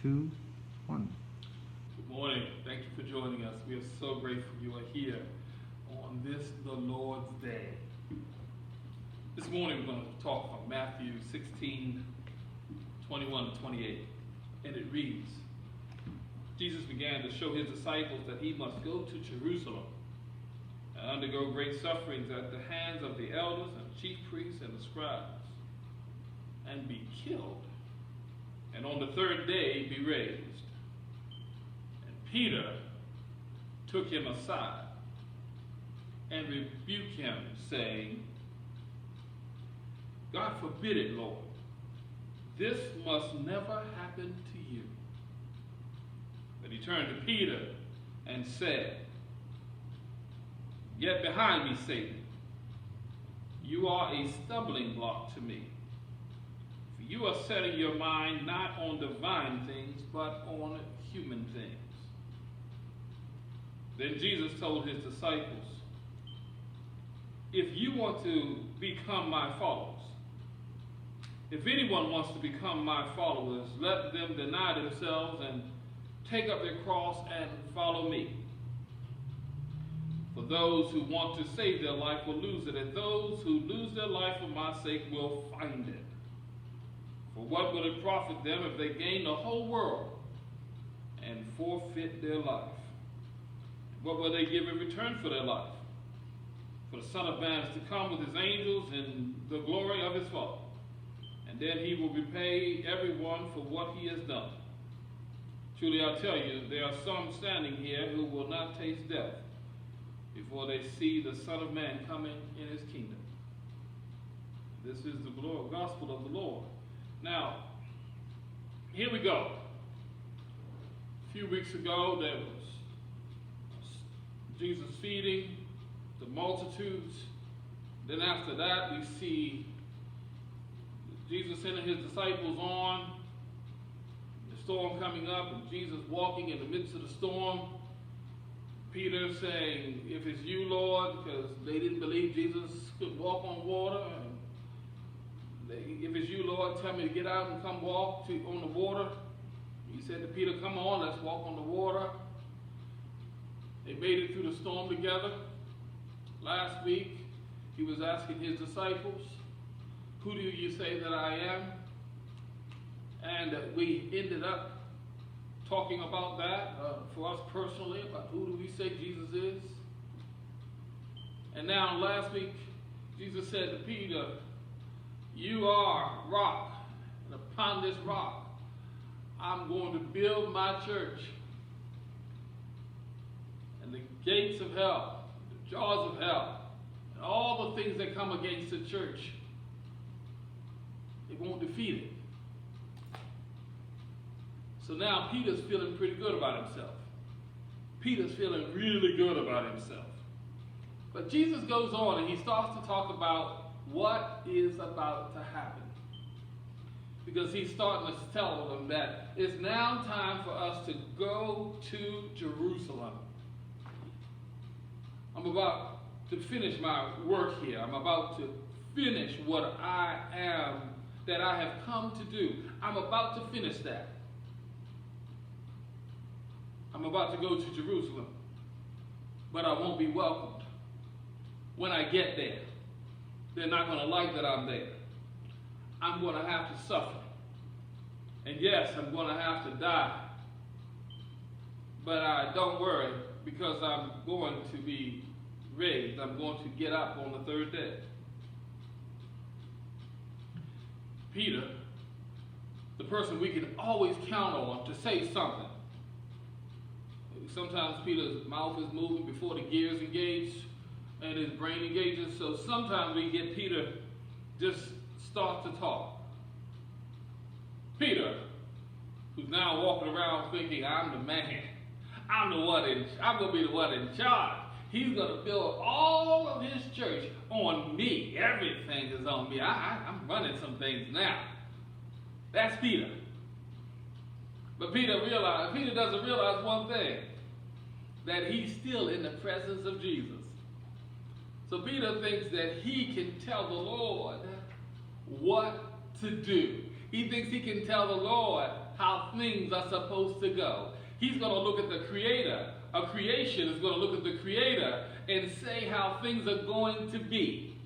2, 1. Good morning. Thank you for joining us. We are so grateful you are here on this, the Lord's Day. This morning we're going to talk from Matthew 16, 21 to 28. And it reads, Jesus began to show his disciples that he must go to Jerusalem and undergo great sufferings at the hands of the elders and chief priests and the scribes, and be killed, and on the third day be raised. And Peter took him aside and rebuked him, saying, God forbid it, Lord. This must never happen to you. But he turned to Peter and said, Get behind me, Satan. You are a stumbling block to me. For you are setting your mind not on divine things, but on human things. Then Jesus told his disciples, if you want to become my followers, if anyone wants to become my followers, let them deny themselves and take up their cross and follow me. For those who want to save their life will lose it, and those who lose their life for my sake will find it. For what will it profit them if they gain the whole world and forfeit their life? What will they give in return for their life? For the Son of Man is to come with his angels in the glory of his Father, and then he will repay everyone for what he has done. Truly I tell you, there are some standing here who will not taste death before they see the Son of Man coming in his kingdom. This is the gospel of the Lord. Now, here we go. A few weeks ago, there was Jesus feeding the multitudes. Then after that, we see Jesus sending his disciples on, the storm coming up, and Jesus walking in the midst of the storm. Peter saying, if it's you, Lord, because they didn't believe Jesus could walk on water. If it's you, Lord, tell me to get out and come walk on the water. He said to Peter, come on, let's walk on the water. They made it through the storm together. Last week, he was asking his disciples, who do you say that I am? And we ended up talking about that for us personally, about who do we say Jesus is. And now last week, Jesus said to Peter, you are rock, and upon this rock, I'm going to build my church. And the gates of hell, the jaws of hell, and all the things that come against the church, it won't defeat it. So now Peter's feeling pretty good about himself. Peter's feeling really good about himself. But Jesus goes on and he starts to talk about what is about to happen. Because he's starting to tell them that it's now time for us to go to Jerusalem. I'm about to finish my work here. I'm about to finish what that I have come to do. I'm about to finish that. I'm about to go to Jerusalem, but I won't be welcomed. When I get there, they're not going to like that I'm there. I'm going to have to suffer. And yes, I'm going to have to die. But don't worry, because I'm going to be raised. I'm going to get up on the third day. Peter, the person we can always count on to say something. Sometimes Peter's mouth is moving before the gears engage and his brain engages. So sometimes we get Peter just start to talk. Peter, who's now walking around thinking, I'm the man. I'm going to be the one in charge. He's going to build all of his church on me. Everything is on me. I'm running some things now. That's Peter. But Peter doesn't realize one thing, that he's still in the presence of Jesus. So Peter thinks that he can tell the Lord what to do. He thinks he can tell the Lord how things are supposed to go. He's going to look at the Creator. A creation is going to look at the Creator and say how things are going to be.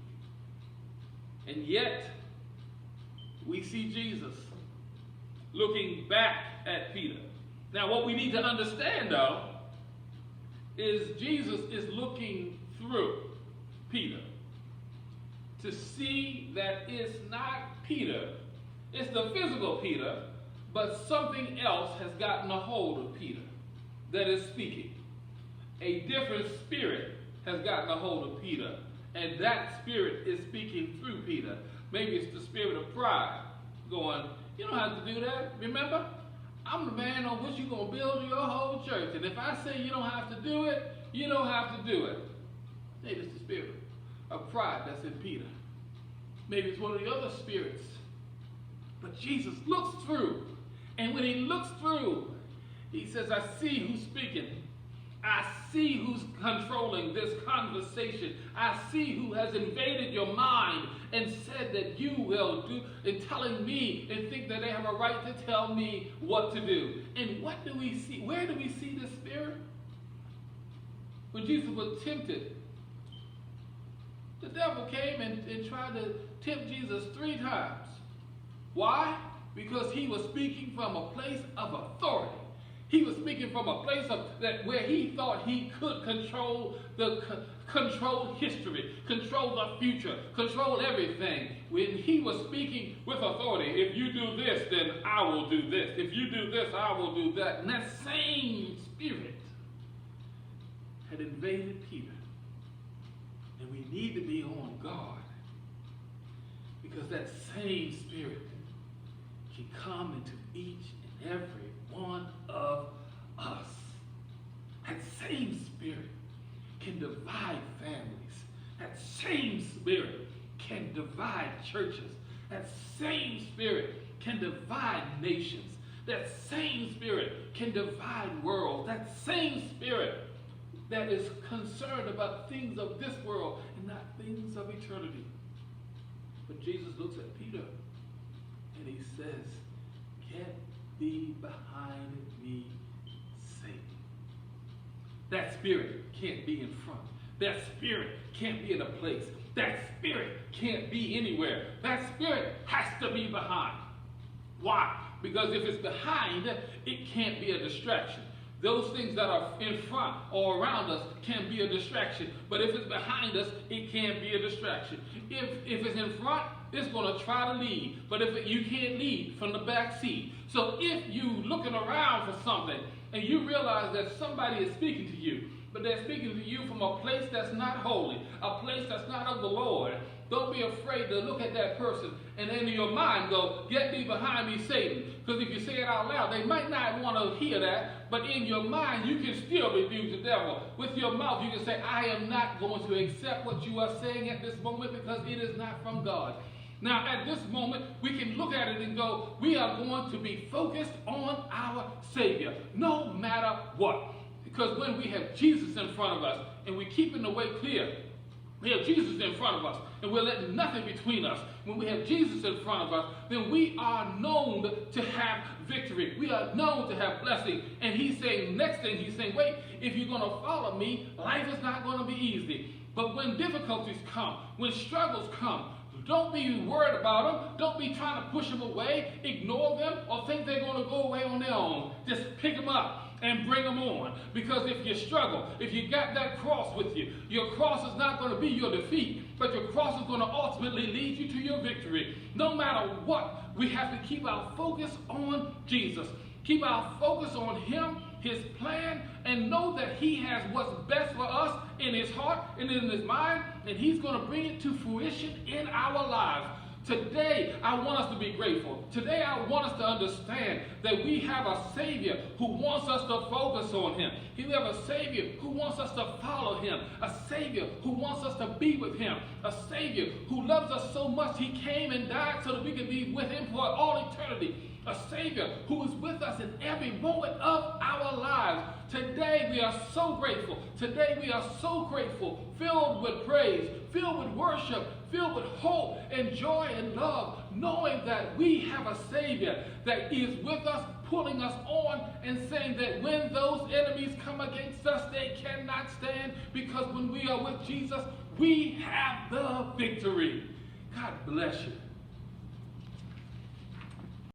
And yet, we see Jesus looking back at Peter. Now, what we need to understand, though, is Jesus is looking through Peter to see that it's not Peter, it's the physical Peter, but something else has gotten a hold of Peter that is speaking. A different spirit has gotten a hold of Peter, and that spirit is speaking through Peter. Maybe it's the spirit of pride going, you don't have to do that. Remember, I'm the man on which you're going to build your whole church. And if I say you don't have to do it, you don't have to do it. Maybe it's the spirit of pride that's in Peter. Maybe it's one of the other spirits. But Jesus looks through. And when he looks through, he says, I see who's speaking. I see who's controlling this conversation. I see who has invaded your mind and said that you will do, and telling me and think that they have a right to tell me what to do. And what do we see? Where do we see this spirit? When Jesus was tempted, the devil came and tried to tempt Jesus 3 times. Why? Because he was speaking from a place of authority. He was speaking from a place of that where he thought he could control history, control the future, control everything. When he was speaking with authority, if you do this, then I will do this. If you do this, I will do that. And that same spirit had invaded Peter. And we need to be on guard, because that same spirit can come into each and every one of us. That same spirit can divide families. That same spirit can divide churches. That same spirit can divide nations. That same spirit can divide worlds. That same spirit that is concerned about things of this world and not things of eternity. But Jesus looks at Peter and he says, get thee behind me, Satan. That spirit can't be in front. That spirit can't be in a place. That spirit can't be anywhere. That spirit has to be behind. Why? Because if it's behind, it can't be a distraction. Those things that are in front or around us can be a distraction. But if it's behind us, it can't be a distraction. If it's in front, it's going to try to lead. But you can't lead from the back seat. So if you're looking around for something and you realize that somebody is speaking to you, but they're speaking to you from a place that's not holy, a place that's not of the Lord, don't be afraid to look at that person and in your mind go, get thee behind me, Satan. Because if you say it out loud, they might not want to hear that, but in your mind, you can still rebuke the devil. With your mouth, you can say, I am not going to accept what you are saying at this moment because it is not from God. Now, at this moment, we can look at it and go, we are going to be focused on our Savior, no matter what. Because when we have Jesus in front of us and we're keeping the way clear, we have Jesus in front of us and we're letting nothing between us. When we have Jesus in front of us, then we are known to have victory. We are known to have blessing. And he's saying, next thing he's saying, wait, if you're going to follow me, life is not going to be easy. But when difficulties come, when struggles come, don't be worried about them. Don't be trying to push them away, ignore them, or think they're going to go away on their own. Just pick them up and bring them on. Because if you struggle, if you got that cross with you, your cross is not going to be your defeat, but your cross is going to ultimately lead you to your victory. No matter what, we have to keep our focus on Jesus. Keep our focus on him, his plan, and know that he has what's best for us in his heart and in his mind, and he's going to bring it to fruition in our lives. Today, I want us to be grateful. Today, I want us to understand that we have a Savior who wants us to focus on him. We have a Savior who wants us to follow him. A Savior who wants us to be with him. A Savior who loves us so much he came and died so that we could be with him for all eternity. A Savior who is with us in every moment of our lives. Today we are so grateful. Today we are so grateful, filled with praise, filled with worship, filled with hope and joy and love, knowing that we have a Savior that is with us pulling us on and saying that when those enemies come against us, they cannot stand, because when we are with Jesus, we have the victory. God bless you.